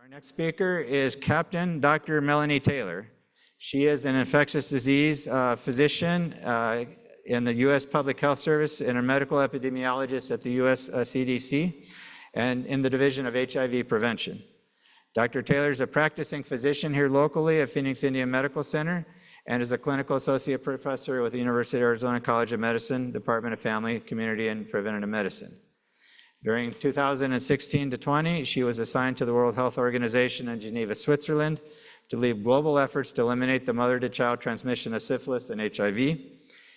Our next speaker is Captain Dr. Melanie Taylor. She is an infectious disease physician in the U.S. Public Health Service and a medical epidemiologist at the U.S. CDC and in the Division of HIV Prevention. Dr. Taylor is a practicing physician here locally at Phoenix Indian Medical Center and is a clinical associate professor with the University of Arizona College of Medicine, Department of Family, Community, and Preventive Medicine. During 2016 to 20, she was assigned to the World Health Organization in Geneva, Switzerland, to lead global efforts to eliminate the mother-to-child transmission of syphilis and HIV.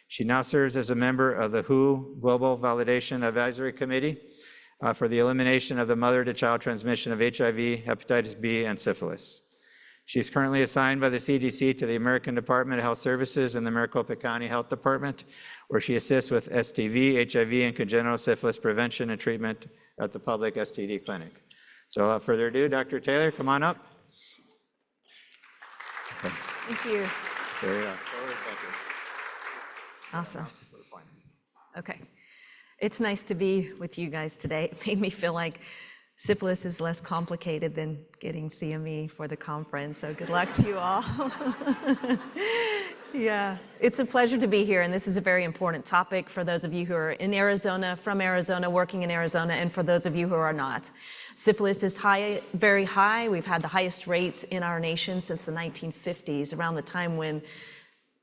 She now serves as a member of the WHO Global Validation Advisory Committee for the elimination of the mother-to-child transmission of HIV, hepatitis B, and syphilis. She is currently assigned by the CDC to the American Department of Health Services and the Maricopa County Health Department, where she assists with STV, HIV, and congenital syphilis prevention and treatment at the public STD clinic. So without further ado, Dr. Taylor, come on up. Okay. Thank you. There you are. Awesome. Okay. It's nice to be with you guys today. It made me feel like syphilis is less complicated than getting CME for the conference, so good luck to you all. Yeah, it's a pleasure to be here, and this is a very important topic for those of you who are in Arizona, from Arizona, working in Arizona, and for those of you who are not. Syphilis is high, very high. We've had the highest rates in our nation since the 1950s, around the time when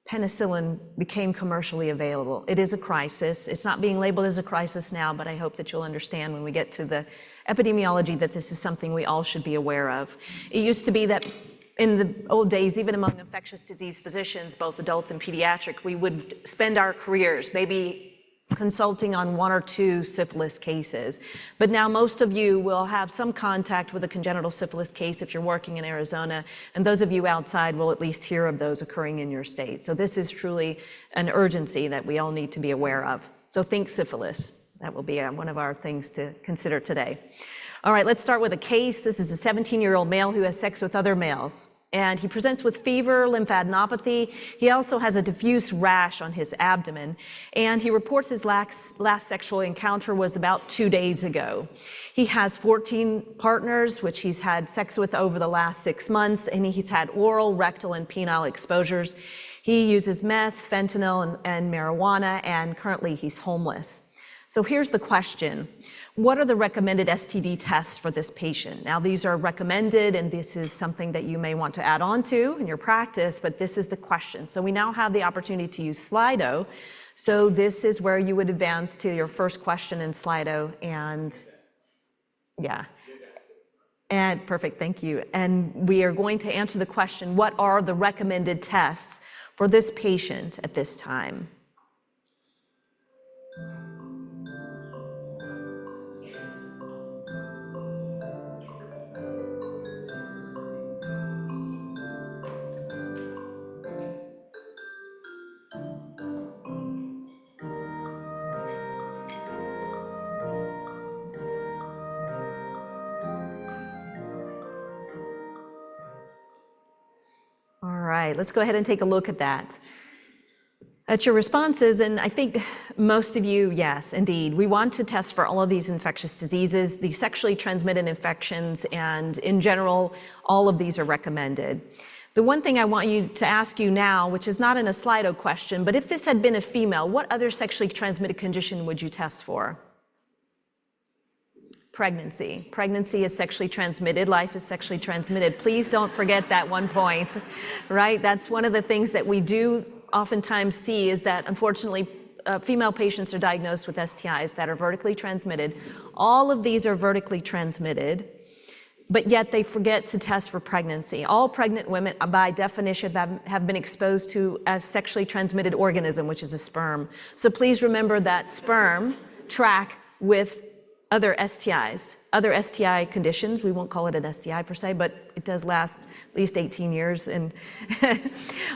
penicillin became commercially available. It is a crisis. It's not being labeled as a crisis now, but I hope that you'll understand when we get to the epidemiology that this is something we all should be aware of. It used to be that in the old days, even among infectious disease physicians, both adult and pediatric, we would spend our careers maybe consulting on 1 or 2 syphilis cases. But now most of you will have some contact with a congenital syphilis case if you're working in Arizona, and those of you outside will at least hear of those occurring in your state. So this is truly an urgency that we all need to be aware of. So think syphilis. That will be one of our things to consider today. All right, let's start with a case. This is a 17-year-old male who has sex with other males. And he presents with fever, lymphadenopathy. He also has a diffuse rash on his abdomen. And he reports his last sexual encounter was about 2 days ago. He has 14 partners, which he's had sex with over the last 6 months. And he's had oral, rectal, and penile exposures. He uses meth, fentanyl, and marijuana. And currently he's homeless. So here's the question. What are the recommended STD tests for this patient? Now, these are recommended, and this is something that you may want to add on to in your practice, but this is the question. So we now have the opportunity to use Slido. So this is where you would advance to your first question in Slido, and yeah. And perfect, thank you. And we are going to answer the question, what are the recommended tests for this patient at this time? All right, let's go ahead and take a look at that. At your responses, and I think most of you, yes, indeed, we want to test for all of these infectious diseases, the sexually transmitted infections, and in general, all of these are recommended. The one thing I want you to ask you now, which is not in a Slido question, but if this had been a female, what other sexually transmitted condition would you test for? Pregnancy. Pregnancy is sexually transmitted. Life is sexually transmitted. Please don't forget that one point, right? That's one of the things that we do oftentimes see is that, unfortunately, female patients are diagnosed with STIs that are vertically transmitted. All of these are vertically transmitted, but yet they forget to test for pregnancy. All pregnant women, by definition, have been exposed to a sexually transmitted organism, which is a sperm. So please remember that sperm track with other STIs, other STI conditions. We won't call it an STI per se, but it does last at least 18 years. And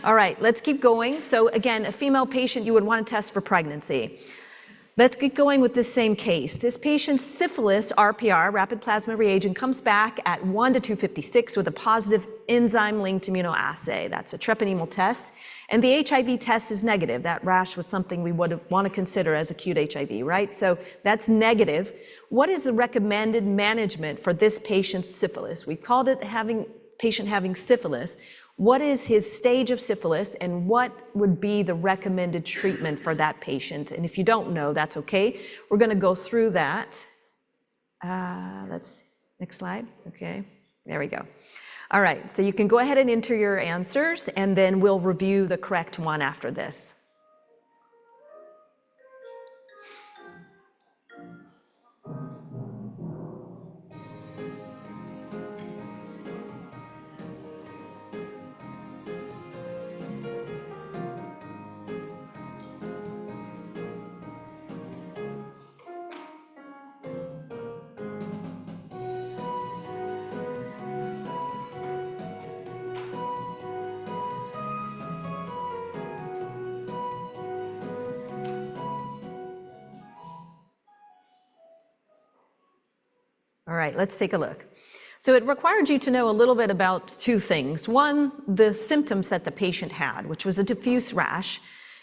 all right, let's keep going. So again, a female patient, you would want to test for pregnancy. Let's get going with this same case. This patient's syphilis, RPR, rapid plasma reagent, comes back at 1 to 256 with a positive enzyme-linked immunoassay. That's a treponemal test. And the HIV test is negative. That rash was something we would want to consider as acute HIV, right? So that's negative. What is the recommended management for this patient's syphilis? We called it patient having syphilis. What is his stage of syphilis, and what would be the recommended treatment for that patient? And if you don't know, that's okay. We're going to go through that. Next slide. Okay, there we go. All right, so you can go ahead and enter your answers, and then we'll review the correct one after this. All right, let's take a look. So it required you to know a little bit about two things. One, the symptoms that the patient had, which was a diffuse rash.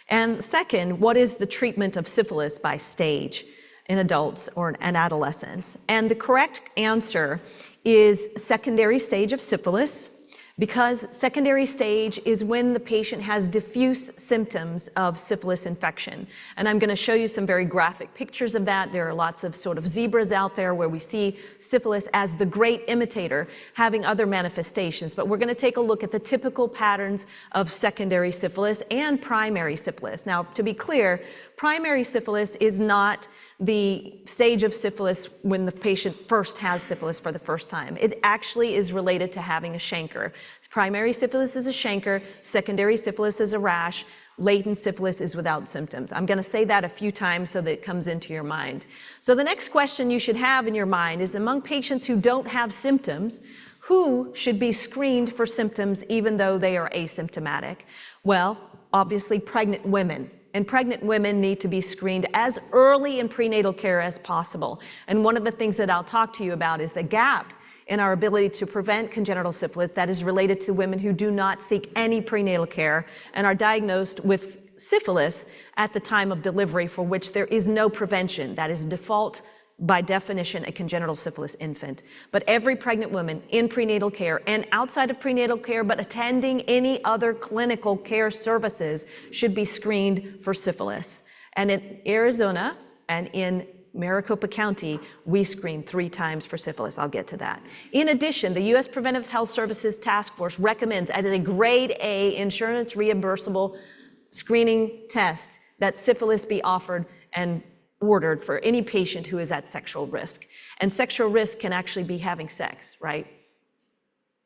And second, what is the treatment of syphilis by stage in adults or in adolescents? And the correct answer is secondary stage of syphilis, because secondary stage is when the patient has diffuse symptoms of syphilis infection. And I'm going to show you some very graphic pictures of that. There are lots of sort of zebras out there where we see syphilis as the great imitator having other manifestations. But we're going to take a look at the typical patterns of secondary syphilis and primary syphilis. Now, to be clear, primary syphilis is not the stage of syphilis when the patient first has syphilis for the first time. It actually is related to having a chancre. Primary syphilis is a chancre, secondary syphilis is a rash, latent syphilis is without symptoms. I'm going to say that a few times so that it comes into your mind. So the next question you should have in your mind is, among patients who don't have symptoms, who should be screened for symptoms even though they are asymptomatic? Well, obviously pregnant women. And pregnant women need to be screened as early in prenatal care as possible. And one of the things that I'll talk to you about is the gap in our ability to prevent congenital syphilis that is related to women who do not seek any prenatal care and are diagnosed with syphilis at the time of delivery, for which there is no prevention. That is default, by definition, a congenital syphilis infant. But every pregnant woman in prenatal care and outside of prenatal care, but attending any other clinical care services, should be screened for syphilis. And in Arizona and in Maricopa County, we screen 3 times for syphilis. I'll get to that. In addition, the U.S. Preventive Health Services Task Force recommends as a grade A insurance reimbursable screening test that syphilis be offered and ordered for any patient who is at sexual risk. And sexual risk can actually be having sex, right?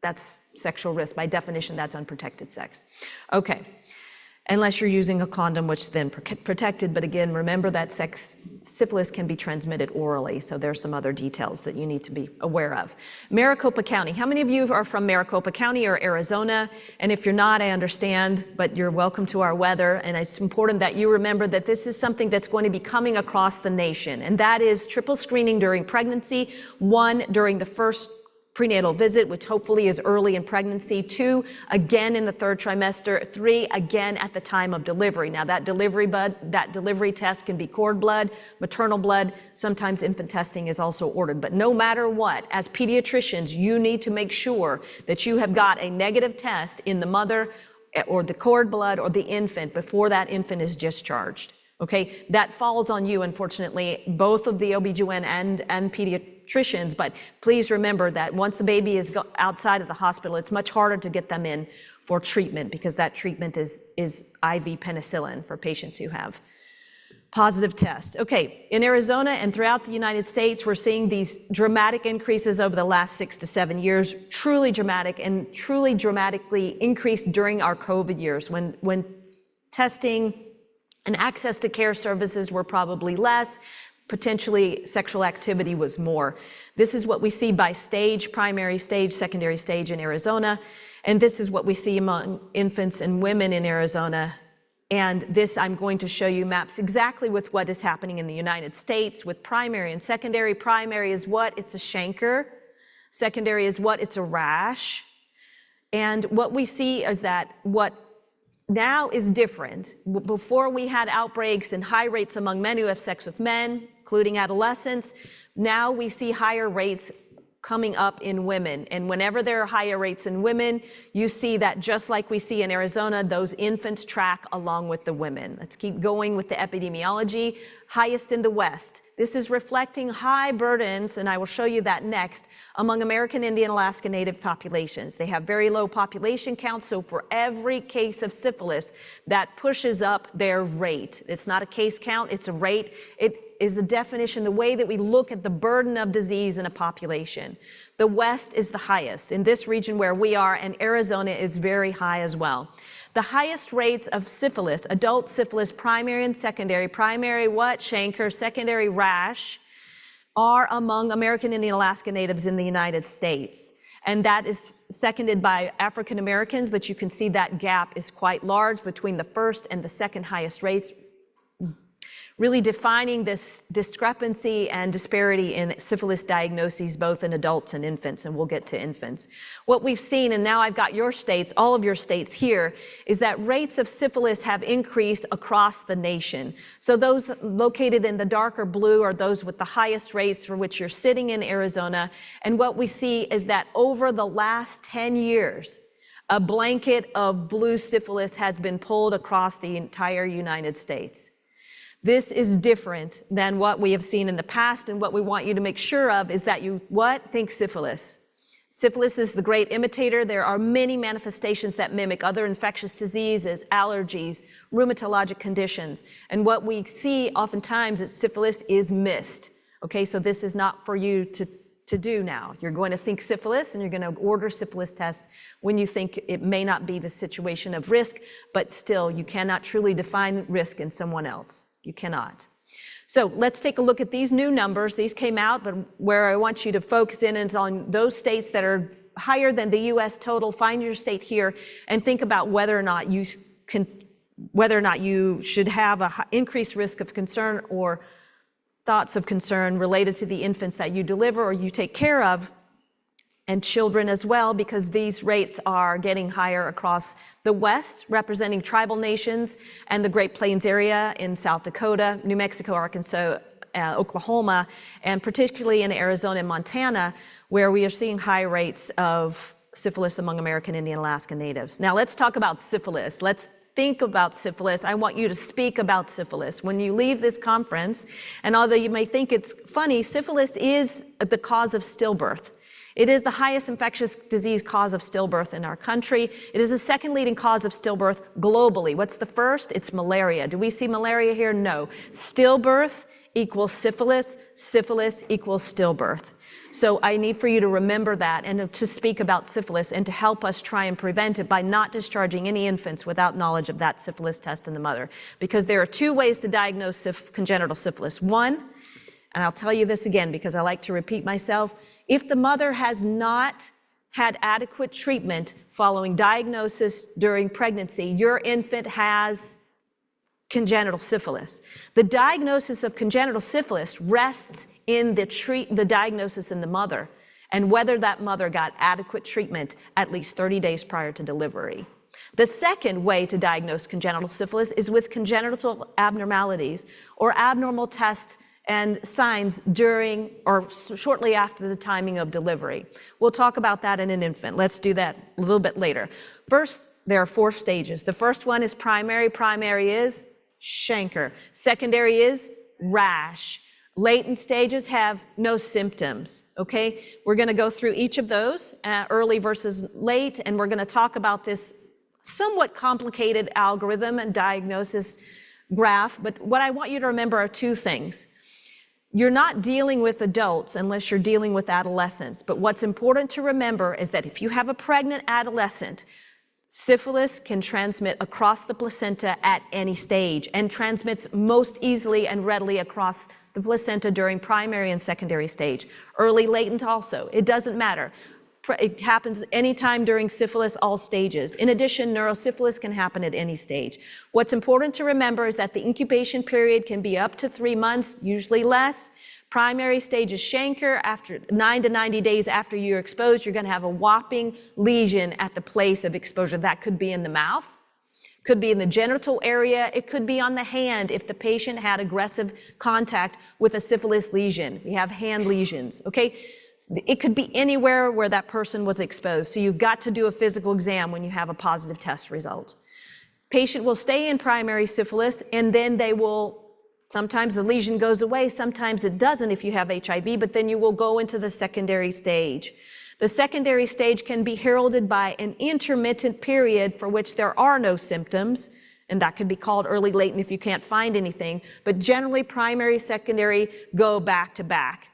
That's sexual risk. By definition, that's unprotected sex. Okay, unless you're using a condom, which then protected. But again, remember that syphilis can be transmitted orally. So there's some other details that you need to be aware of. Maricopa County. How many of you are from Maricopa County or Arizona? And if you're not, I understand, but you're welcome to our weather. And it's important that you remember that this is something that's going to be coming across the nation. And that is triple screening during pregnancy, 1 during the first prenatal visit, which hopefully is early in pregnancy, 2, again in the 3rd trimester, 3, again at the time of delivery. Now that delivery test can be cord blood, maternal blood, sometimes infant testing is also ordered. But no matter what, as pediatricians, you need to make sure that you have got a negative test in the mother or the cord blood or the infant before that infant is discharged. Okay, that falls on you, unfortunately, both of the OB/GYN and pediatricians, but please remember that once the baby is outside of the hospital, it's much harder to get them in for treatment, because that treatment is IV penicillin for patients who have positive tests. Okay, in Arizona and throughout the United States, we're seeing these dramatic increases over the last 6 to 7 years, truly dramatic, and truly dramatically increased during our COVID years when testing and access to care services were probably less, potentially sexual activity was more. This is what we see by stage, primary stage, secondary stage in Arizona, and this is what we see among infants and women in Arizona And this, I'm going to show you, maps exactly with what is happening in the United States with primary and secondary. Primary is what? It's a chancre. Secondary is what? It's a rash. And what we see is that what now is different. Before we had outbreaks and high rates among men who have sex with men, including adolescents. Now we see higher rates coming up in women. And whenever there are higher rates in women, you see that just like we see in Arizona, those infants track along with the women. Let's keep going with the epidemiology. Highest in the West. This is reflecting high burdens, and I will show you that next, among American Indian Alaska Native populations. They have very low population counts, so for every case of syphilis, that pushes up their rate. It's not a case count, it's a rate. It is a definition, the way that we look at the burden of disease in a population. The West is the highest in this region where we are, and Arizona is very high as well. The highest rates of syphilis, adult syphilis, primary and secondary, primary what? Chancre, secondary rash, are among American Indian Alaska Natives in the United States. And that is seconded by African Americans, but you can see that gap is quite large between the first and the second highest rates, really defining this discrepancy and disparity in syphilis diagnoses, both in adults and infants, and we'll get to infants. What we've seen, and now I've got your states, all of your states here, is that rates of syphilis have increased across the nation. So those located in the darker blue are those with the highest rates, for which you're sitting in Arizona. And what we see is that over the last 10 years, a blanket of blue syphilis has been pulled across the entire United States. This is different than what we have seen in the past, and what we want you to make sure of is that you, what? Think syphilis. Syphilis is the great imitator. There are many manifestations that mimic other infectious diseases, allergies, rheumatologic conditions. And what we see oftentimes is syphilis is missed. Okay, so this is not for you to do now. You're going to think syphilis, and you're going to order syphilis tests when you think it may not be the situation of risk, but still, you cannot truly define risk in someone else. You cannot. So let's take a look at these new numbers. These came out, but where I want you to focus in is on those states that are higher than the US total. Find your state here and think about whether or not you should have an increased risk of concern or thoughts of concern related to the infants that you deliver or you take care of, and children as well, because these rates are getting higher across the West, representing tribal nations, and the Great Plains area in South Dakota, New Mexico, Arkansas, Oklahoma, and particularly in Arizona and Montana, where we are seeing high rates of syphilis among American Indian Alaska Natives. Now let's talk about syphilis. Let's think about syphilis. I want you to speak about syphilis. When you leave this conference, and although you may think it's funny, syphilis is the cause of stillbirth. It is the highest infectious disease cause of stillbirth in our country. It is the second leading cause of stillbirth globally. What's the first? It's malaria. Do we see malaria here? No. Stillbirth equals syphilis. Syphilis equals stillbirth. So I need for you to remember that and to speak about syphilis and to help us try and prevent it by not discharging any infants without knowledge of that syphilis test in the mother. Because there are two ways to diagnose congenital syphilis. One, and I'll tell you this again because I like to repeat myself, if the mother has not had adequate treatment following diagnosis during pregnancy, your infant has congenital syphilis. The diagnosis of congenital syphilis rests in the diagnosis in the mother and whether that mother got adequate treatment at least 30 days prior to delivery. The second way to diagnose congenital syphilis is with congenital abnormalities or abnormal tests and signs during or shortly after the timing of delivery. We'll talk about that in an infant. Let's do that a little bit later. First, there are 4 stages. The first one is primary. Primary is chancre. Secondary is rash. Latent stages have no symptoms, okay? We're gonna go through each of those, early versus late, and we're gonna talk about this somewhat complicated algorithm and diagnosis graph, but what I want you to remember are 2 things. You're not dealing with adults unless you're dealing with adolescents. But what's important to remember is that if you have a pregnant adolescent, syphilis can transmit across the placenta at any stage and transmits most easily and readily across the placenta during primary and secondary stage. Early latent also, it doesn't matter. It happens anytime during syphilis, all stages. In addition, neurosyphilis can happen at any stage. What's important to remember is that the incubation period can be up to 3 months, usually less. Primary stage is chancre. After 9 to 90 days after you're exposed, you're going to have a whopping lesion at the place of exposure. That could be in the mouth, could be in the genital area, it could be on the hand if the patient had aggressive contact with a syphilis lesion. We have hand lesions, okay? It could be anywhere where that person was exposed. So you've got to do a physical exam when you have a positive test result. Patient will stay in primary syphilis, and then they will, sometimes the lesion goes away, sometimes it doesn't if you have HIV, but then you will go into the secondary stage. The secondary stage can be heralded by an intermittent period for which there are no symptoms, and that could be called early latent if you can't find anything, but generally primary, secondary go back to back.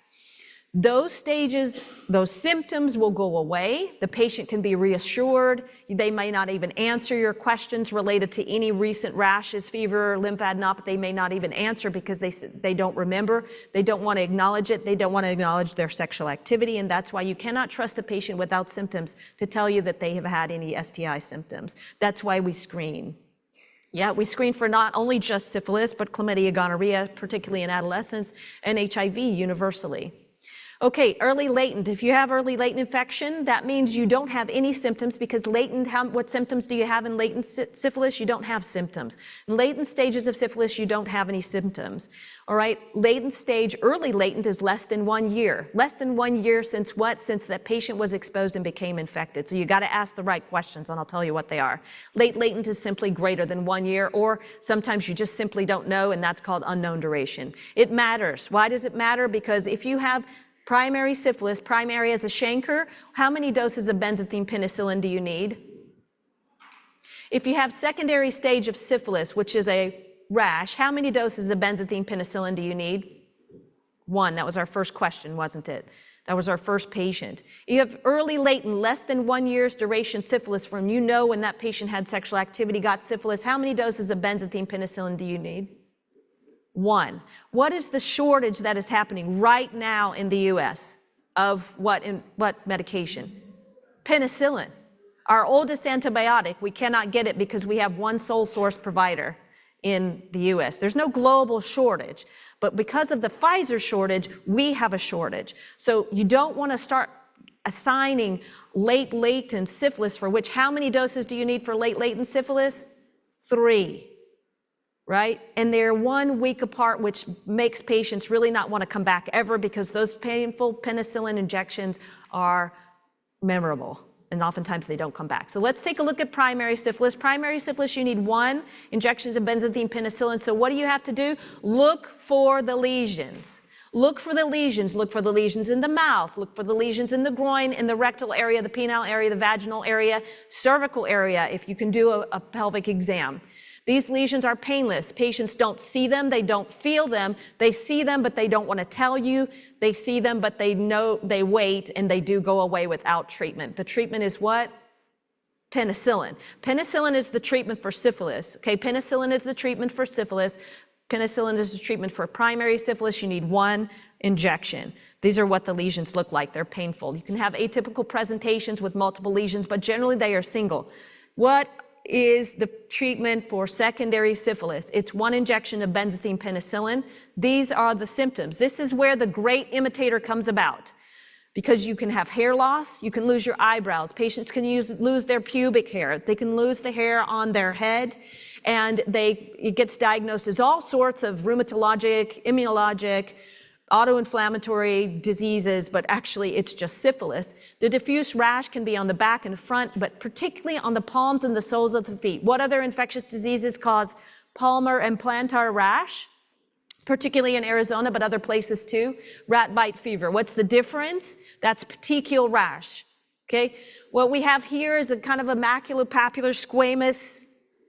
Those stages, those symptoms will go away. The patient can be reassured. They may not even answer your questions related to any recent rashes, fever, lymphadenopathy. They may not even answer because they don't remember. They don't want to acknowledge it. They don't want to acknowledge their sexual activity. And that's why you cannot trust a patient without symptoms to tell you that they have had any STI symptoms. That's why we screen. Yeah, we screen for not only just syphilis, but chlamydia, gonorrhea, particularly in adolescents, and HIV universally. Okay, early latent. If you have early latent infection, that means you don't have any symptoms because latent, what symptoms do you have in latent syphilis? You don't have symptoms. In latent stages of syphilis, you don't have any symptoms. All right, latent stage, early latent is less than 1 year. Less than 1 year since what? Since that patient was exposed and became infected. So you got to ask the right questions and I'll tell you what they are. Late latent is simply greater than 1 year, or sometimes you just simply don't know, and that's called unknown duration. It matters. Why does it matter? Because if you have primary syphilis, primary as a chancre, how many doses of benzathine penicillin do you need? If you have secondary stage of syphilis, which is a rash, how many doses of benzathine penicillin do you need? 1. That was our first question, wasn't it? That was our first patient. You have early latent, less than 1 year's duration syphilis from when that patient had sexual activity, got syphilis. How many doses of benzathine penicillin do you need? 1. What is the shortage that is happening right now in the US of what medication? Penicillin. Our oldest antibiotic, we cannot get it because we have one sole source provider in the US. There's no global shortage, but because of the Pfizer shortage, we have a shortage. So you don't want to start assigning late latent syphilis, for which how many doses do you need for late latent syphilis? 3. Right? And they're 1 week apart, which makes patients really not want to come back ever because those painful penicillin injections are memorable, and oftentimes they don't come back. So let's take a look at primary syphilis. Primary syphilis, you need 1 injection of benzathine penicillin. So what do you have to do? Look for the lesions. Look for the lesions. Look for the lesions in the mouth. Look for the lesions in the groin, in the rectal area, the penile area, the vaginal area, cervical area, if you can do a pelvic exam. These lesions are painless. Patients don't see them, they don't feel them. They see them, but they don't want to tell you. They see them, but they know, they wait, and they do go away without treatment. The treatment is what? Penicillin. Penicillin is the treatment for syphilis. Okay, penicillin is the treatment for syphilis. Penicillin is the treatment for primary syphilis. You need 1 injection. These are what the lesions look like. They're painful. You can have atypical presentations with multiple lesions, but generally they are single. What is the treatment for secondary syphilis? It's 1 injection of benzathine penicillin. These are the symptoms. This is where the great imitator comes about, because you can have hair loss, you can lose your eyebrows, patients can lose their pubic hair, they can lose the hair on their head, and it gets diagnosed as all sorts of rheumatologic, immunologic, autoinflammatory diseases, but actually it's just syphilis. The diffuse rash can be on the back and front, but particularly on the palms and the soles of the feet. What other infectious diseases cause palmar and plantar rash? Particularly in Arizona, but other places too. Rat bite fever. What's the difference? That's petechial rash. Okay? What we have here is a kind of a maculopapular squamous,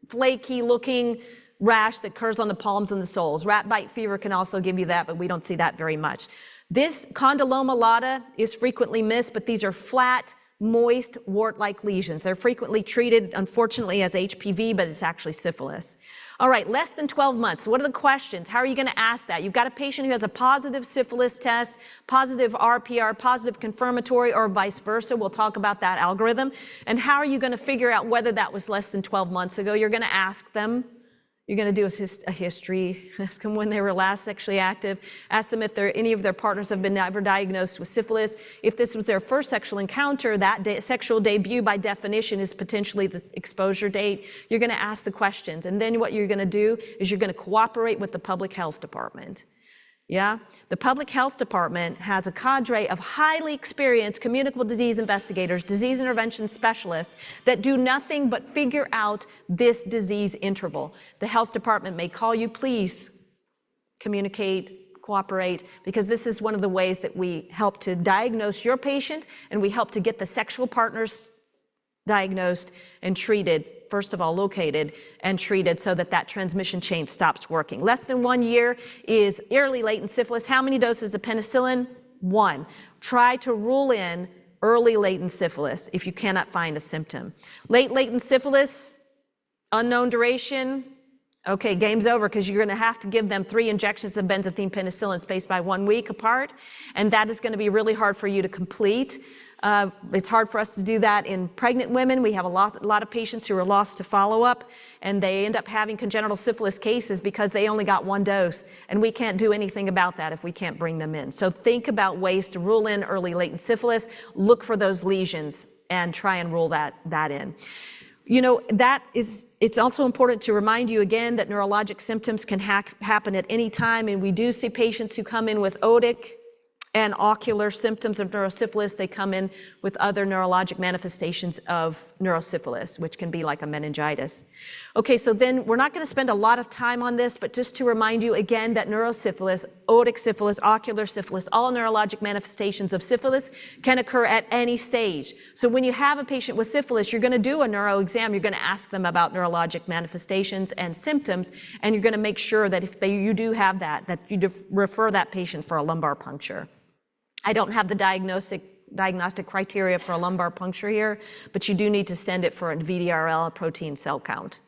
flaky looking rash that occurs on the palms and the soles. Rat bite fever can also give you that, but we don't see that very much. This condyloma lata is frequently missed, but these are flat, moist wart-like lesions. They're frequently treated, unfortunately, as HPV, but it's actually syphilis. All right, less than 12 months. What are the questions? How are you going to ask that? You've got a patient who has a positive syphilis test, positive RPR, positive confirmatory, or vice versa. We'll talk about that algorithm. And how are you going to figure out whether that was less than 12 months ago? You're going to ask them. You're going to do a history, ask them when they were last sexually active, ask them if any of their partners have been ever diagnosed with syphilis. If this was their first sexual encounter, that sexual debut by definition is potentially the exposure date. You're going to ask the questions. And then what you're going to do is you're going to cooperate with the public health department. Yeah? The public health department has a cadre of highly experienced communicable disease investigators, disease intervention specialists that do nothing but figure out this disease interval. The health department may call you, please communicate, cooperate, because this is one of the ways that we help to diagnose your patient, and we help to get the sexual partners diagnosed and treated, first of all located and treated, so that that transmission chain stops working. Less than 1 year is early latent syphilis. How many doses of penicillin? 1. Try to rule in early latent syphilis if you cannot find a symptom. Late latent syphilis, unknown duration. Okay, game's over, because you're going to have to give them 3 injections of benzathine penicillin spaced by 1 week apart, and that is going to be really hard for you to complete. It's hard for us to do that in pregnant women. We have a lot of patients who are lost to follow-up, and they end up having congenital syphilis cases because they only got 1 dose, and we can't do anything about that if we can't bring them in. So think about ways to rule in early latent syphilis, look for those lesions, and try and rule that in. You know, it's also important to remind you again that neurologic symptoms can happen at any time, and we do see patients who come in with otic and ocular symptoms of neurosyphilis. They come in with other neurologic manifestations of neurosyphilis, which can be like a meningitis. Okay, so then we're not going to spend a lot of time on this, but just to remind you again that neurosyphilis, otic syphilis, ocular syphilis, all neurologic manifestations of syphilis can occur at any stage. So when you have a patient with syphilis, you're going to do a neuro exam. You're going to ask them about neurologic manifestations and symptoms, and you're going to make sure that if you do have that you refer that patient for a lumbar puncture. I don't have the diagnostic criteria for a lumbar puncture here, but you do need to send it for a VDRL, a protein cell count.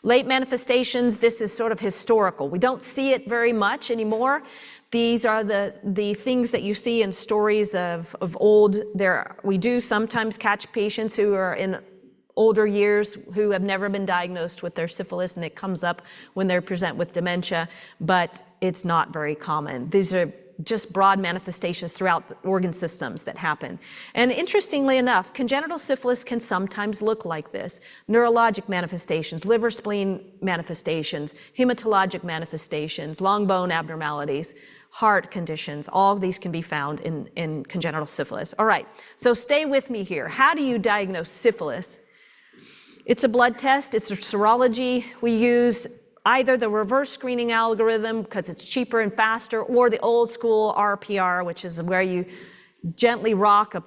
Late manifestations, this is sort of historical. We don't see it very much anymore. These are the things that you see in stories of old. We do sometimes catch patients who are in older years who have never been diagnosed with their syphilis, and it comes up when they present with dementia, but it's not very common. These are just broad manifestations throughout the organ systems that happen. And interestingly enough, congenital syphilis can sometimes look like this. Neurologic manifestations, liver spleen manifestations, hematologic manifestations, long bone abnormalities, heart conditions, all of these can be found in congenital syphilis. All right, so stay with me here. How do you diagnose syphilis? It's a blood test, it's a serology. We use either the reverse screening algorithm, because it's cheaper and faster, or the old school RPR, which is where you gently rock a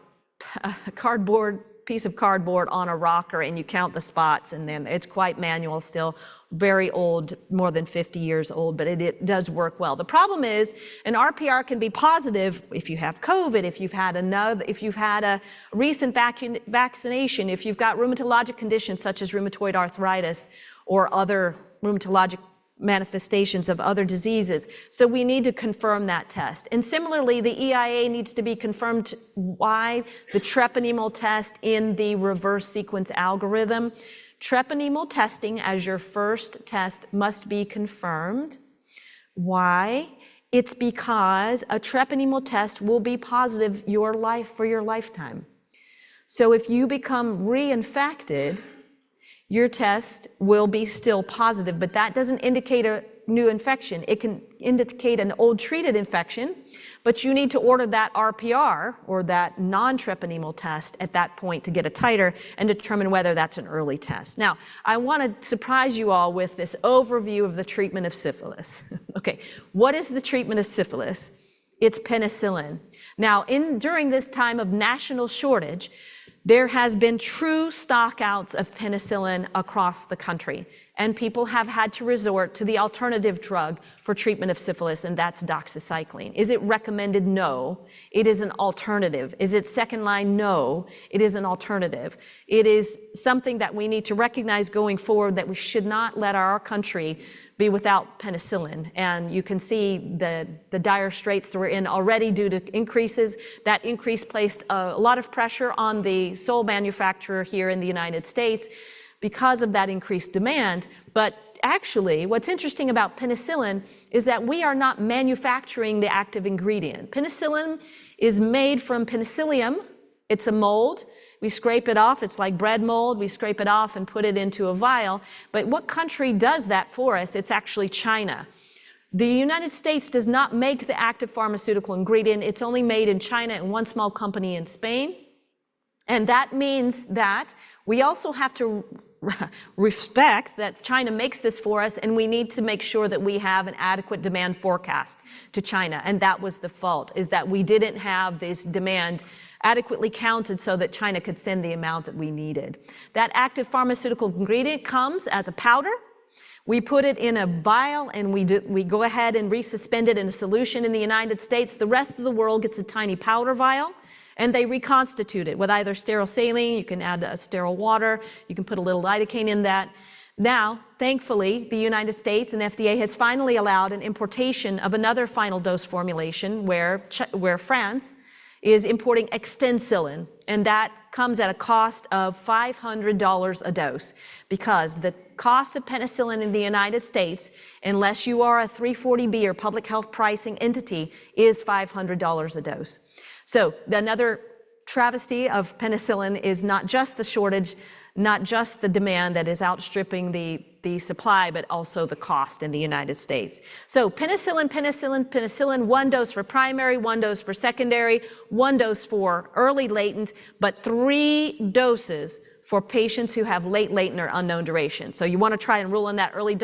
piece of cardboard on a rocker and you count the spots, and then it's quite manual still, very old, more than 50 years old, but it does work well. The problem is an RPR can be positive if you have COVID, if you've had a recent vaccination, if you've got rheumatologic conditions such as rheumatoid arthritis or other rheumatologic manifestations of other diseases. So we need to confirm that test. And similarly, the EIA needs to be confirmed. Why? The treponemal test in the reverse sequence algorithm. Treponemal testing as your first test must be confirmed. Why? It's because a treponemal test will be positive for your lifetime. So if you become reinfected, your test will be still positive, but that doesn't indicate a new infection. It can indicate an old treated infection, but you need to order that RPR or that non-treponemal test at that point to get a titer and determine whether that's an early test. Now, I want to surprise you all with this overview of the treatment of syphilis. Okay, what is the treatment of syphilis? It's penicillin. Now, during this time of national shortage, there has been true stockouts of penicillin across the country. and people have had to resort to the alternative drug for treatment of syphilis, and that's doxycycline. Is it recommended? No. It is an alternative. Is it second line? No. It is an alternative. It is something that we need to recognize going forward, that we should not let our country be without penicillin. And you can see the dire straits that we're in already due to increases. That increase placed a lot of pressure on the sole manufacturer here in the United States because of that increased demand. But actually, what's interesting about penicillin is that we are not manufacturing the active ingredient. Penicillin is made from penicillium. It's a mold. We scrape it off. It's like bread mold. We scrape it off and put it into a vial. But what country does that for us? It's actually China. The United States does not make the active pharmaceutical ingredient. It's only made in China and one small company in Spain. And that means that we also have to respect that China makes this for us, and we need to make sure that we have an adequate demand forecast to China. And that was the fault, is that we didn't have this demand adequately counted so that China could send the amount that we needed. That active pharmaceutical ingredient comes as a powder. We put it in a vial and we go ahead and resuspend it in a solution in the United States. The rest of the world gets a tiny powder vial, and they reconstitute it with either sterile saline. You can add sterile water. You can put a little lidocaine in that. Now, thankfully, the United States and FDA has finally allowed an importation of another final dose formulation where France is importing extensilin, and that comes at a cost of $500 a dose, because the cost of penicillin in the United States, unless you are a 340B or public health pricing entity, is $500 a dose. So another travesty of penicillin is not just the shortage, not just the demand that is outstripping the supply, but also the cost in the United States. So penicillin, 1 dose for primary, 1 dose for secondary, 1 dose for early latent, but 3 doses for patients who have late latent or unknown duration. So you want to try and rule in that early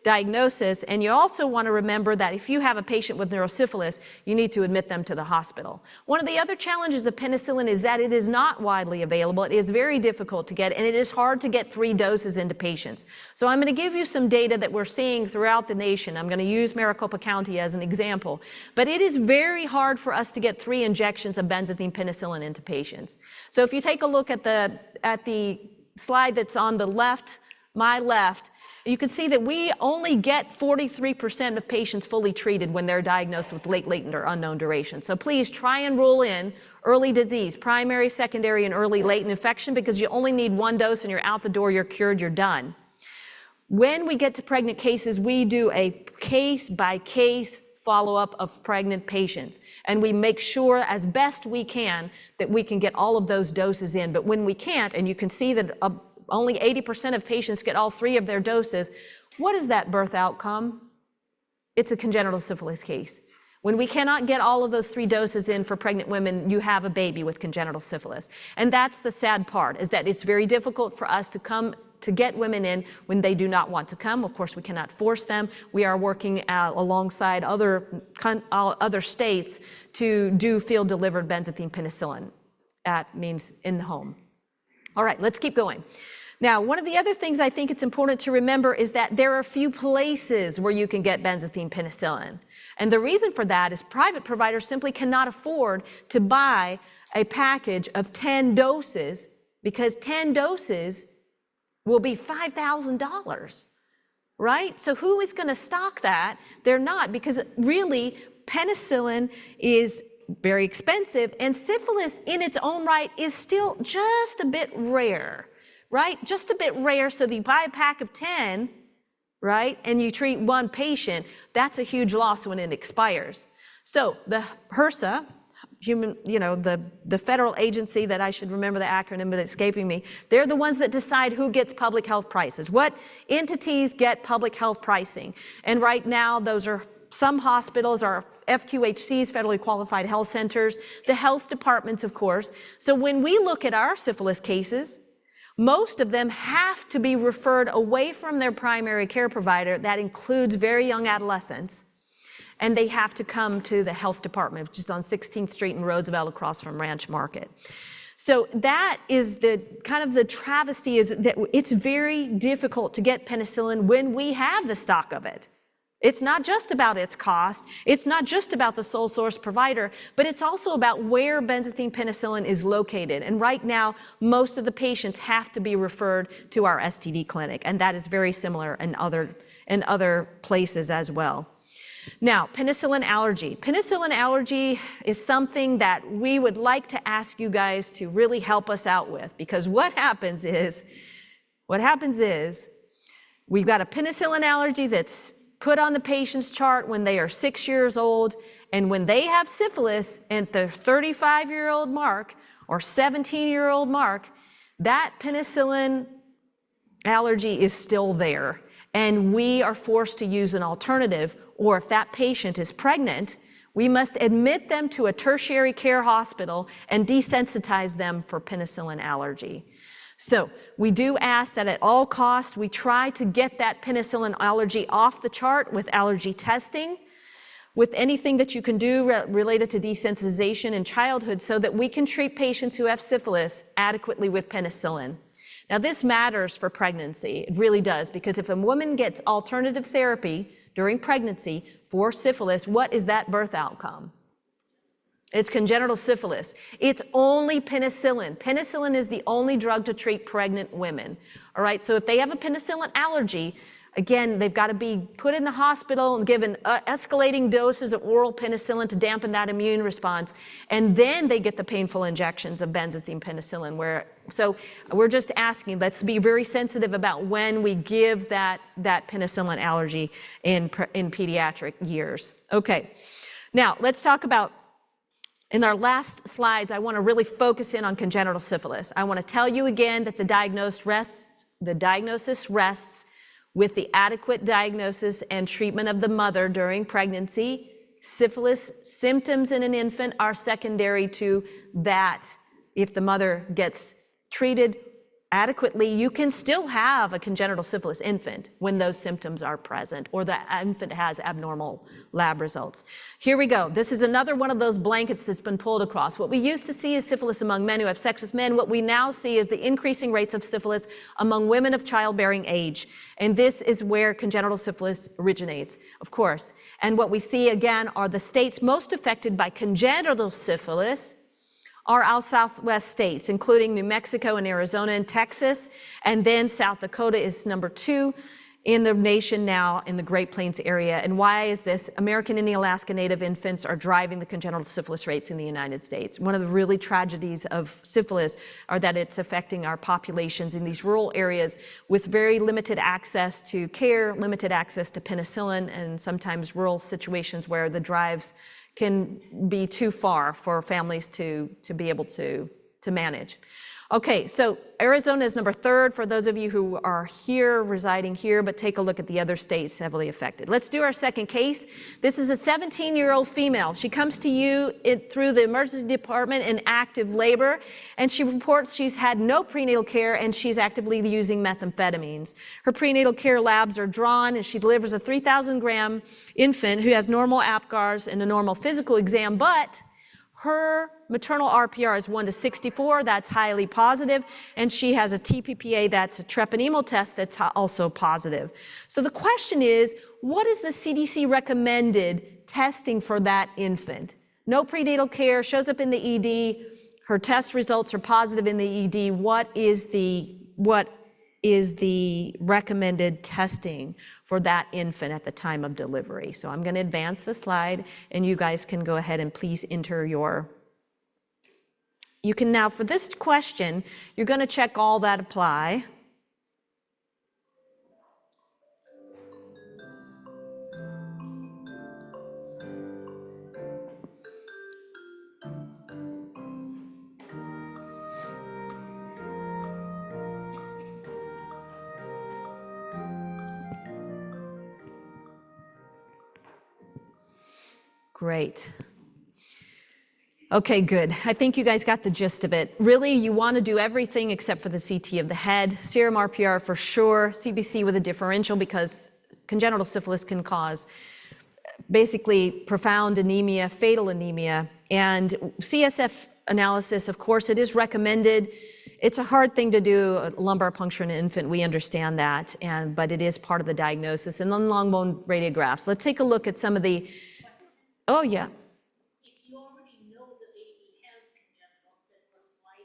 diagnosis, and you also want to remember that if you have a patient with neurosyphilis, you need to admit them to the hospital. One of the other challenges of penicillin is that it is not widely available. It is very difficult to get, and it is hard to get 3 doses into patients. So I'm going to give you some data that we're seeing throughout the nation. I'm going to use Maricopa County as an example, but it is very hard for us to get 3 injections of benzathine penicillin into patients. So if you take a look at the slide that's on the left, my left, you can see that we only get 43% of patients fully treated when they're diagnosed with late latent or unknown duration. So please try and rule in early disease, primary, secondary, and early latent infection, because you only need 1 dose and you're out the door, you're cured, you're done. When we get to pregnant cases, we do a case-by-case follow-up of pregnant patients, and we make sure as best we can that we can get all of those doses in. But when we can't, and you can see that only 80% of patients get all 3 of their doses, what is that birth outcome? It's a congenital syphilis case. When we cannot get all of those 3 doses in for pregnant women, you have a baby with congenital syphilis. And that's the sad part, is that it's very difficult for us to get women in when they do not want to come. Of course, we cannot force them. We are working alongside other states to do field-delivered benzathine penicillin. That means in the home. All right, let's keep going. Now, one of the other things I think it's important to remember is that there are few places where you can get benzathine penicillin. And the reason for that is private providers simply cannot afford to buy a package of 10 doses, because 10 doses will be $5,000, right? So who is going to stock that? They're not, because really penicillin is very expensive, and syphilis in its own right is still just a bit rare, right? Just a bit rare. So you buy a pack of 10, right, and you treat 1 patient, that's a huge loss when it expires. So the HRSA, the federal agency that I should remember the acronym, but it's escaping me, they're the ones that decide who gets public health prices. What entities get public health pricing? And right now, those are some hospitals are FQHCs, federally qualified health centers, the health departments, of course. So when we look at our syphilis cases, most of them have to be referred away from their primary care provider. That includes very young adolescents. And they have to come to the health department, which is on 16th Street in Roosevelt across from Ranch Market. So that is the kind of the travesty, is that it's very difficult to get penicillin when we have the stock of it. It's not just about its cost, it's not just about the sole source provider, but it's also about where benzathine penicillin is located. And right now, most of the patients have to be referred to our STD clinic, and that is very similar in other places as well. Now, penicillin allergy. Penicillin allergy is something that we would like to ask you guys to really help us out with, because what happens is we've got a penicillin allergy that's put on the patient's chart when they are 6 years old, and when they have syphilis at the 35-year-old mark or 17-year-old mark, that penicillin allergy is still there, and we are forced to use an alternative. Or if that patient is pregnant, we must admit them to a tertiary care hospital and desensitize them for penicillin allergy. So we do ask that at all costs, we try to get that penicillin allergy off the chart with allergy testing, with anything that you can do related to desensitization in childhood, so that we can treat patients who have syphilis adequately with penicillin. Now this matters for pregnancy, it really does, because if a woman gets alternative therapy during pregnancy for syphilis, what is that birth outcome? It's congenital syphilis. It's only penicillin. Penicillin is the only drug to treat pregnant women. All right, so if they have a penicillin allergy, again, they've got to be put in the hospital and given escalating doses of oral penicillin to dampen that immune response, and then they get the painful injections of benzathine penicillin. So we're just asking, let's be very sensitive about when we give that penicillin allergy in pediatric years. Okay, now let's talk about, in our last slides, I want to really focus in on congenital syphilis. I want to tell you again that the diagnosis rests with the adequate diagnosis and treatment of the mother during pregnancy. Syphilis symptoms in an infant are secondary to that. If the mother gets treated adequately, you can still have a congenital syphilis infant when those symptoms are present, or the infant has abnormal lab results. Here we go. This is another one of those blankets that's been pulled across. What we used to see is syphilis among men who have sex with men. What we now see is the increasing rates of syphilis among women of childbearing age. And this is where congenital syphilis originates, of course. And what we see again are the states most affected by congenital syphilis are our Southwest states, including New Mexico and Arizona and Texas, and then South Dakota is number 2 in the nation now in the Great Plains area. And why is this? American Indian Alaska Native infants are driving the congenital syphilis rates in the United States. One of the really tragedies of syphilis are that it's affecting our populations in these rural areas with very limited access to care, limited access to penicillin, and sometimes rural situations where the drives can be too far for families to be able to manage. Okay, so Arizona is number 3 for those of you who are here, residing here, but take a look at the other states heavily affected. Let's do our second case. This is a 17-year-old female. She comes to you through the emergency department in active labor, and she reports she's had no prenatal care and she's actively using methamphetamines. Her prenatal care labs are drawn, and she delivers a 3,000-gram infant who has normal APGARs and a normal physical exam, but her maternal RPR is 1:64, that's highly positive, and she has a TPPA, that's a treponemal test, that's also positive. So the question is, what is the CDC recommended testing for that infant? No prenatal care, shows up in the ED, her test results are positive in the ED. What is the recommended testing for that infant at the time of delivery? So I'm going to advance the slide, and you guys can go ahead and please enter you can now, for this question, you're going to check all that apply. Great. Okay, good. I think you guys got the gist of it. Really, you want to do everything except for the CT of the head. Serum RPR for sure, CBC with a differential, because congenital syphilis can cause basically profound anemia, fatal anemia. And CSF analysis, of course, it is recommended. It's a hard thing to do, a lumbar puncture in an infant, we understand that, but it is part of the diagnosis. And then long bone radiographs. Let's take a look at some of the, oh yeah. If you already know the baby has congenital syphilis, why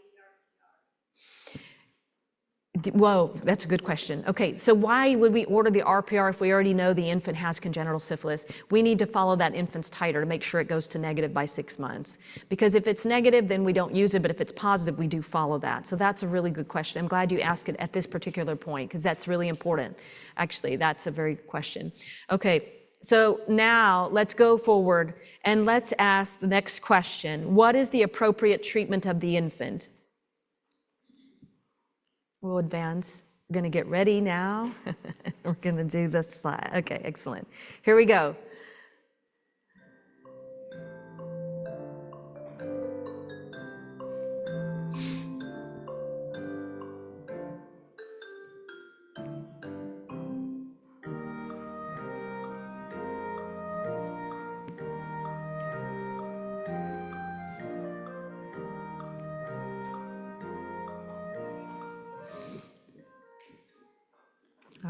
the RPR? Whoa, that's a good question. Okay, so why would we order the RPR if we already know the infant has congenital syphilis? We need to follow that infant's titer to make sure it goes to negative by 6 months. Because if it's negative, then we don't use it, but if it's positive, we do follow that. So that's a really good question. I'm glad you asked it at this particular point, because that's really important. Actually, that's a very good question. Okay, so now let's go forward and let's ask the next question. What is the appropriate treatment of the infant? We'll advance. We're going to get ready now. We're going to do this slide. Okay, excellent. Here we go.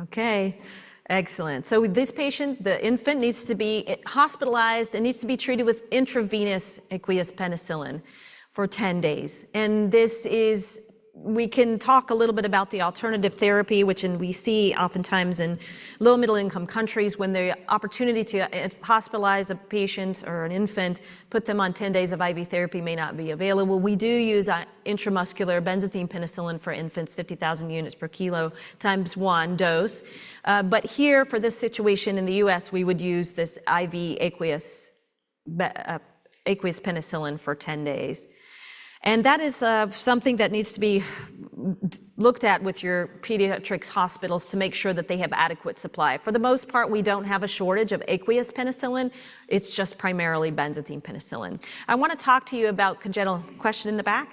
Okay, excellent. So with this patient, the infant needs to be hospitalized and needs to be treated with intravenous aqueous penicillin for 10 days. And this is, we can talk a little bit about the alternative therapy, which we see oftentimes in low middle income countries when the opportunity to hospitalize a patient or an infant, put them on 10 days of IV therapy may not be available. We do use intramuscular benzathine penicillin for infants, 50,000 units per kilo times 1 dose. But here for this situation in the US, we would use this IV aqueous penicillin for 10 days. And that is something that needs to be looked at with your pediatrics hospitals to make sure that they have adequate supply. For the most part, we don't have a shortage of aqueous penicillin. It's just primarily benzathine penicillin. I want to talk to you about congenital, question in the back?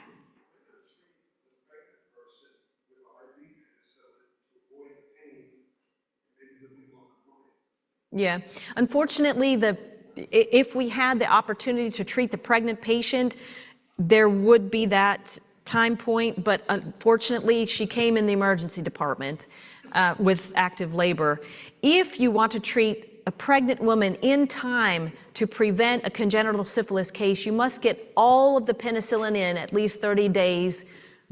Yeah, unfortunately, if we had the opportunity to treat the pregnant patient, there would be that time point, but unfortunately, she came in the emergency department with active labor. If you want to treat a pregnant woman in time to prevent a congenital syphilis case, you must get all of the penicillin in at least 30 days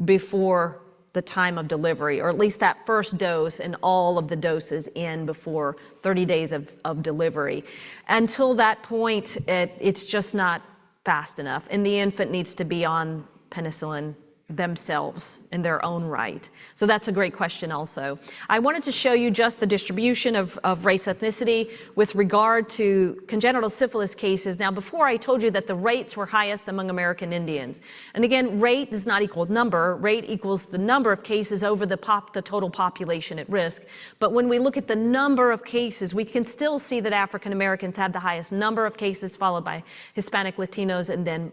before the time of delivery, or at least that first dose and all of the doses in before 30 days of delivery. Until that point, it's just not fast enough, and the infant needs to be on penicillin themselves in their own right. So that's a great question also. I wanted to show you just the distribution of race ethnicity with regard to congenital syphilis cases. Now, before I told you that the rates were highest among American Indians. And again, rate does not equal number. Rate equals the number of cases over the total population at risk. But when we look at the number of cases, we can still see that African Americans have the highest number of cases, followed by Hispanic, Latinos, and then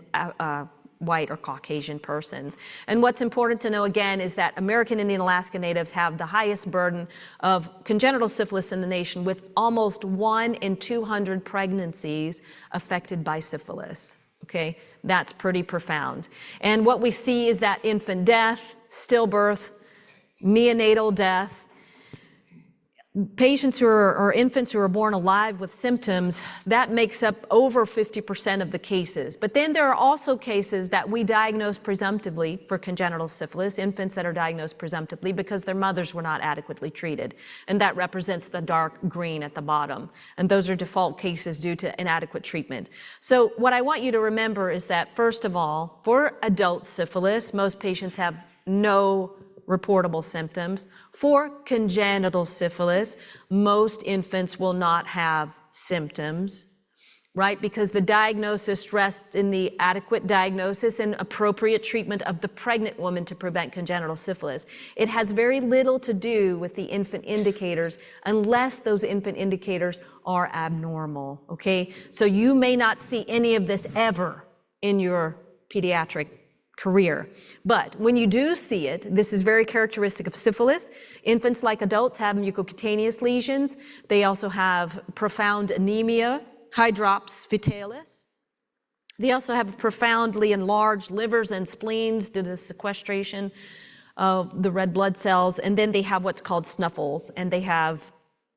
white or Caucasian persons. And what's important to know again is that American Indian Alaska Natives have the highest burden of congenital syphilis in the nation, with almost 1 in 200 pregnancies affected by syphilis. Okay, that's pretty profound. And what we see is that infant death, stillbirth, neonatal death, patients who are, or infants who are born alive with symptoms, that makes up over 50% of the cases. But then there are also cases that we diagnose presumptively for congenital syphilis, infants that are diagnosed presumptively because their mothers were not adequately treated. And that represents the dark green at the bottom. And those are default cases due to inadequate treatment. So what I want you to remember is that, first of all, for adult syphilis, most patients have no reportable symptoms. For congenital syphilis, most infants will not have symptoms, right? Because the diagnosis rests in the adequate diagnosis and appropriate treatment of the pregnant woman to prevent congenital syphilis. It has very little to do with the infant indicators unless those infant indicators are abnormal, okay? So you may not see any of this ever in your pediatric career. But when you do see it, this is very characteristic of syphilis. Infants, like adults, have mucocutaneous lesions. They also have profound anemia, hydrops vitalis. They also have profoundly enlarged livers and spleens due to the sequestration of the red blood cells. And then they have what's called snuffles, and they have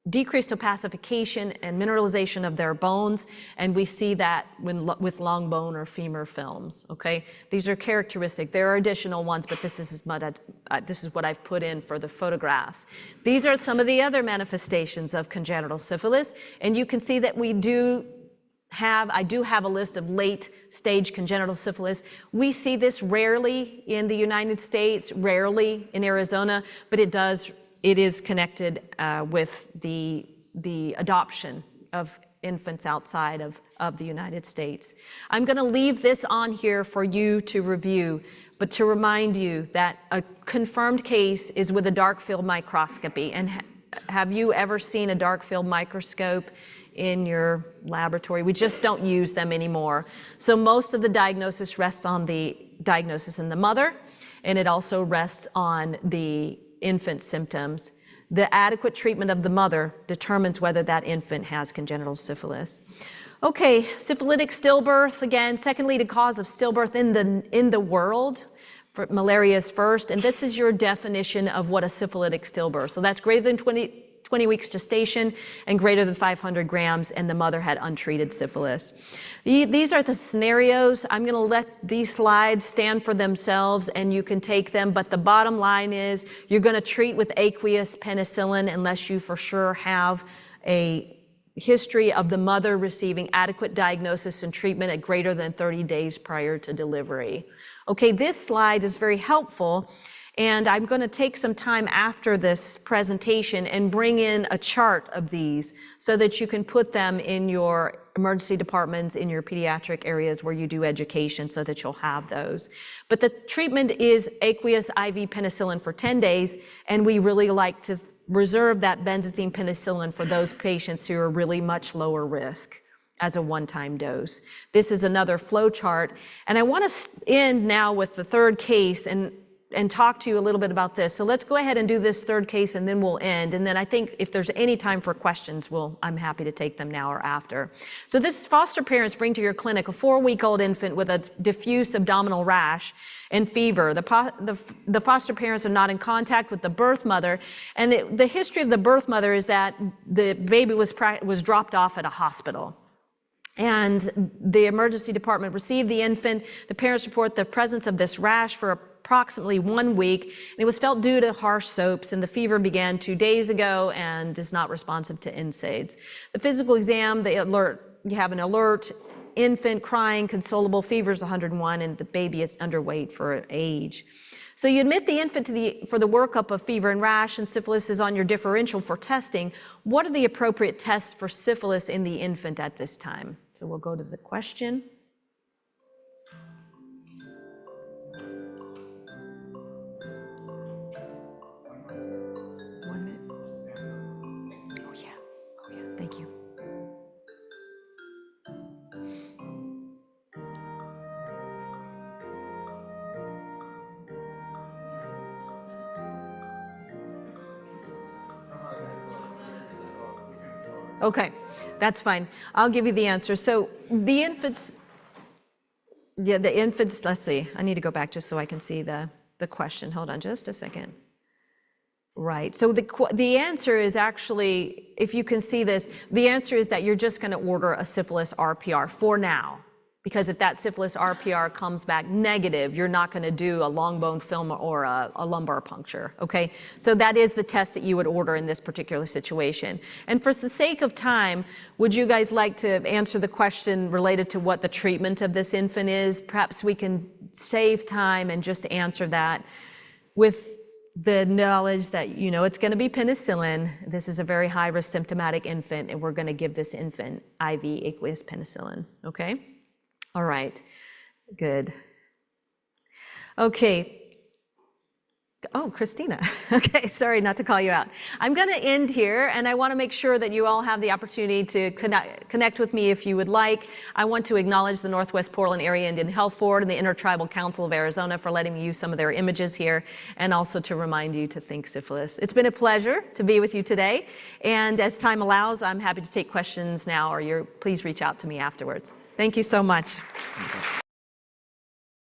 decreased opacification and mineralization of their bones, and we see that with long bone or femur films, okay? These are characteristic. There are additional ones, but this is what I've put in for the photographs. These are some of the other manifestations of congenital syphilis, and you can see that I do have a list of late stage congenital syphilis. We see this rarely in the United States, rarely in Arizona, but it is connected with the adoption of infants outside of the United States. I'm going to leave this on here for you to review, but to remind you that a confirmed case is with a dark field microscopy. And have you ever seen a dark field microscope in your laboratory? We just don't use them anymore. So most of the diagnosis rests on the diagnosis in the mother, and it also rests on the infant symptoms. The adequate treatment of the mother determines whether that infant has congenital syphilis. Okay, syphilitic stillbirth, again, second leading cause of stillbirth in the world. Malaria is first, and this is your definition of what a syphilitic stillbirth. So that's greater than 20 weeks gestation and greater than 500 grams, and the mother had untreated syphilis. These are the scenarios. I'm going to let these slides stand for themselves, and you can take them, but the bottom line is you're going to treat with aqueous penicillin unless you for sure have a history of the mother receiving adequate diagnosis and treatment at greater than 30 days prior to delivery. Okay, this slide is very helpful. And I'm going to take some time after this presentation and bring in a chart of these so that you can put them in your emergency departments, in your pediatric areas where you do education, so that you'll have those. But the treatment is aqueous IV penicillin for 10 days, and we really like to reserve that benzathine penicillin for those patients who are really much lower risk as a one-time dose. This is another flow chart, and I want to end now with the third case and talk to you a little bit about this. So let's go ahead and do this third case, and then we'll end. And then I think if there's any time for questions, I'm happy to take them now or after. So this foster parents bring to your clinic a 4-week-old infant with a diffuse abdominal rash and fever. The foster parents are not in contact with the birth mother, and the history of the birth mother is that the baby was dropped off at a hospital. And the emergency department received the infant. The parents report the presence of this rash for approximately 1 week. And it was felt due to harsh soaps, and the fever began 2 days ago and is not responsive to NSAIDs. The physical exam, you have an alert infant crying, consolable, fever is 101, and the baby is underweight for age. So you admit the infant for the workup of fever and rash, and syphilis is on your differential for testing. What are the appropriate tests for syphilis in the infant at this time? So we'll go to the question. Thank you. Okay, that's fine. I'll give you the answer. So the infants, let's see. I need to go back just so I can see the question. Hold on just a second. Right, so the answer is actually, if you can see this, the answer is that you're just going to order a syphilis RPR for now. Because if that syphilis RPR comes back negative, you're not going to do a long bone film or a lumbar puncture, okay? So that is the test that you would order in this particular situation. And for the sake of time, would you guys like to answer the question related to what the treatment of this infant is? Perhaps we can save time and just answer that with the knowledge that, it's going to be penicillin. This is a very high-risk symptomatic infant, and we're going to give this infant IV aqueous penicillin, okay? All right, good. Okay, Oh, Christina. Okay, sorry not to call you out. I'm going to end here, and I want to make sure that you all have the opportunity to connect with me if you would like. I want to acknowledge the Northwest Portland Area Indian Health Board and the Intertribal Council of Arizona for letting me use some of their images here, and also to remind you to think syphilis. It's been a pleasure to be with you today, and as time allows, I'm happy to take questions now, or please reach out to me afterwards. Thank you so much.